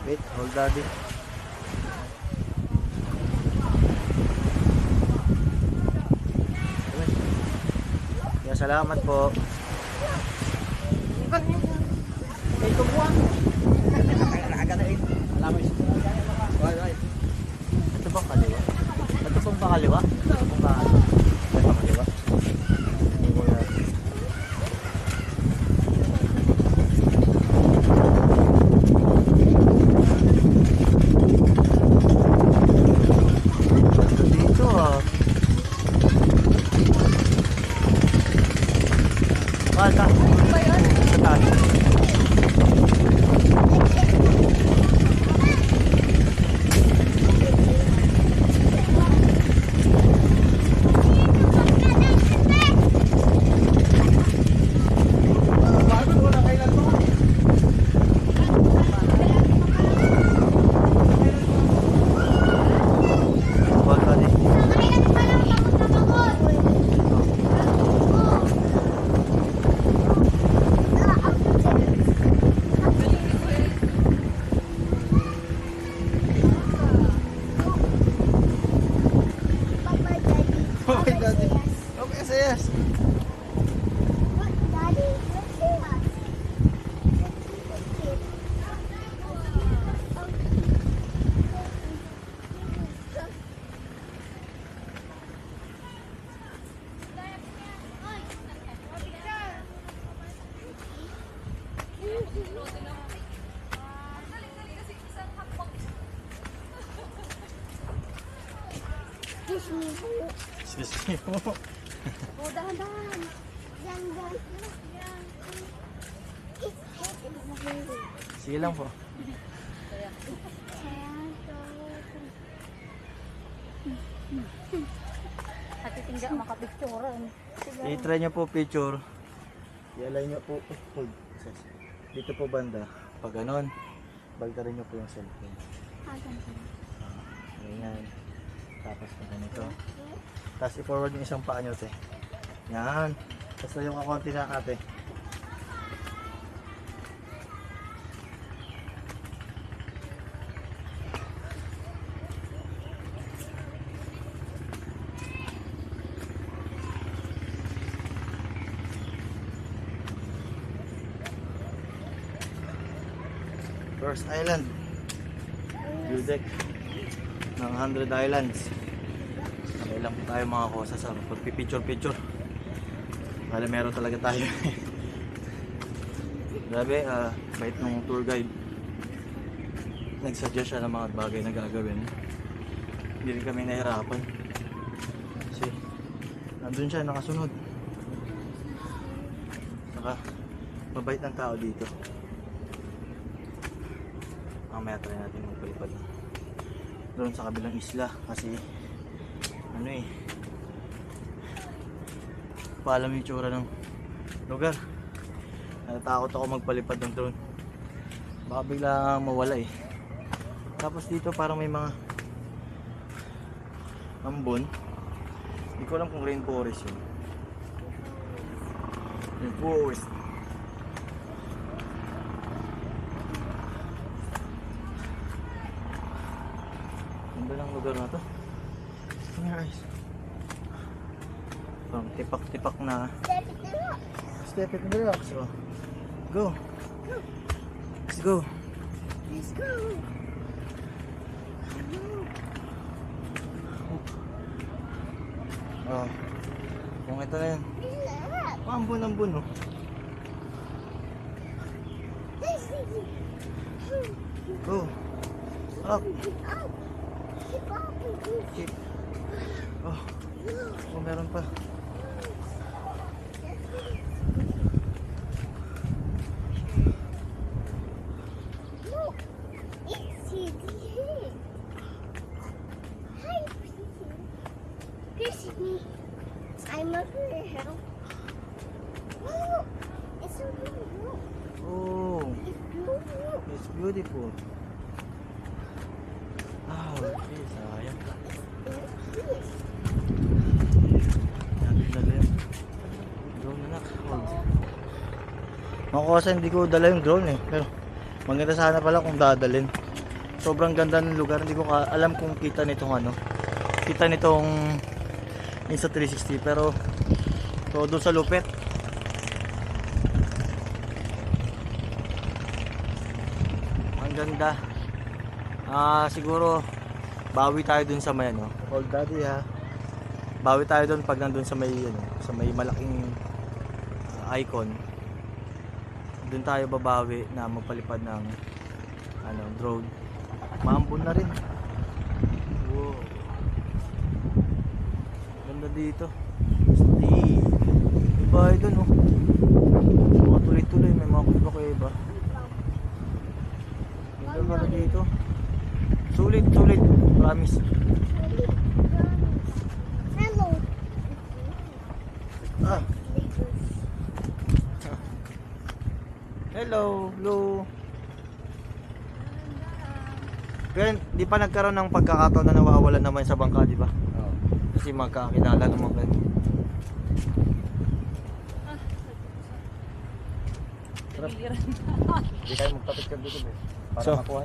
Wait, hold daddy. Kaya salamat po. May tubuan. Agad na eh. Alam mo ito. Ito bang kaliwa? Ito pong ba kaliwa? Ito pong ba kaliwa? Ito pong kaliwa? Hindi mo na. Dito ah. Bata. Sa taas. Okay, daddy. Okay, yes. Excuse me po. Oh, dahan-dahan. Yan, yan. Sige lang po. At tingga makapicture. I-try nyo po picture. I-align nyo po. Hold. Dito po banda. Pag ganon, bagtarin nyo po yung cellphone. Ganyan. Tapos pag ganito. Tapos i-forward yung isang paa nyo, te. Yan. Tapos yung kakonti na ate. First Island. View deck ng 100 Islands. Kaya lang po tayo mga kosa sa pagpipicture-picture. Kaya meron talaga tayo. Grabe, bait ng tour guide. Nagsuggest siya ng mga bagay na gagawin. Hindi rin kami nahirapan. Kasi nandun siya, nakasunod. Saka mabait ng tao dito. Mamaya try natin magpalipad doon sa kabilang isla kasi ano eh paalam yung tsura ng lugar. Natatakot ako magpalipad ng drone, baka bigla mawala eh. Tapos dito parang may mga ambon, hindi ko alam kung rainforest yun. Rainforest. Ganda ng lugar na to. Nice. Parang tipak-tipak na. Step it in the rocks. Oh. Go. Let's go. Let's go. Oh. Kung ito na yan. Ambon-ambon oh. Go. Up. Keep. Oh. Oh, meron pa. Look, it's here. Hi, Pierce me. I'm not gonna help. Oh, it's so blue. Oh. It's blue. It's beautiful. Ah, okay. Sayang. Natin dala yung drone na nak-hold. Mga kosa, hindi ko dala yung drone eh. Pero maganda sana pala kung dadalhin. Sobrang ganda ng lugar. Hindi ko alam kung kita nitong ano. Kita nitong Insta360 pero todo sa lupit. Ang ganda. Siguro bawi tayo dun sa may ano. Old Daddy ha. Bawi tayo dun pag nandun sa may ano, sa may malaking icon. Dun tayo babawi na magpalipad ng ano, drone. Maambon na rin. Wow. Ganda dito. Steep. Iba ay dun oh. Mga tuloy-tuloy. May mga kuiba-kuiba. Ganda na dito. Sulit. Promise. Hello. Ah. Hello. Hello. Pero di pa nagkaroon ng pagkakataon na nawawalan naman sa bangka, di ba? Oo. Kasi magkakilala naman kayo. Sarap. Hindi kayo magtapit ka dito, be. Para So, makuha